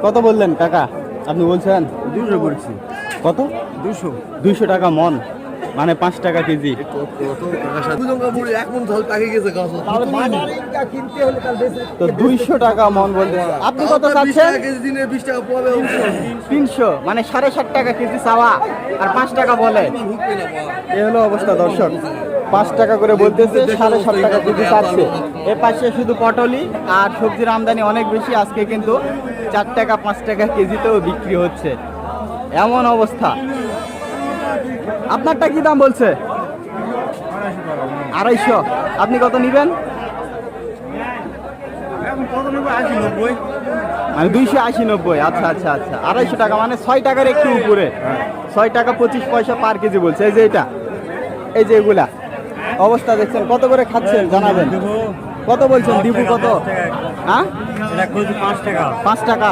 কত বললেন কাকা? আপনি বলছেন 200 বলছি। কত? 200 200 টাকা মন, মানে 5 টাকা কেজি। তো 200 টাকা মন বলতে আপনি কত চাচ্ছেন? 300, মানে 7.5 টাকা কেজি চাওয়া আর 5 টাকা বলে। এই হলো অবস্থা দর্শক, 5 টাকা করে বলতেছে, 7.5 টাকা কেজি চাচ্ছে। এ পাশে শুধু পটলই, আর সবজির আমদানি অনেক বেশি। আজকে কিন্তু 4 টাকা 5 টাকা কেজিতেও বিক্রি হচ্ছে, এমন অবস্থা। আপনারটা কি দাম বলছে? 250। আপনি কত নিবেন? মানে 280-90। আচ্ছা আচ্ছা আচ্ছা, 250 টাকা, মানে 6 টাকার একটু উপরে। 6 টাকা 25 পয়সা পার কেজি বলছে। এই যে এটা, এই যে এগুলা অবস্থা দেখছেন। কত করে খাচ্ছেন জানাবেন? কত বলছেন? দিব কত? হ্যাঁ, 5 টাকা।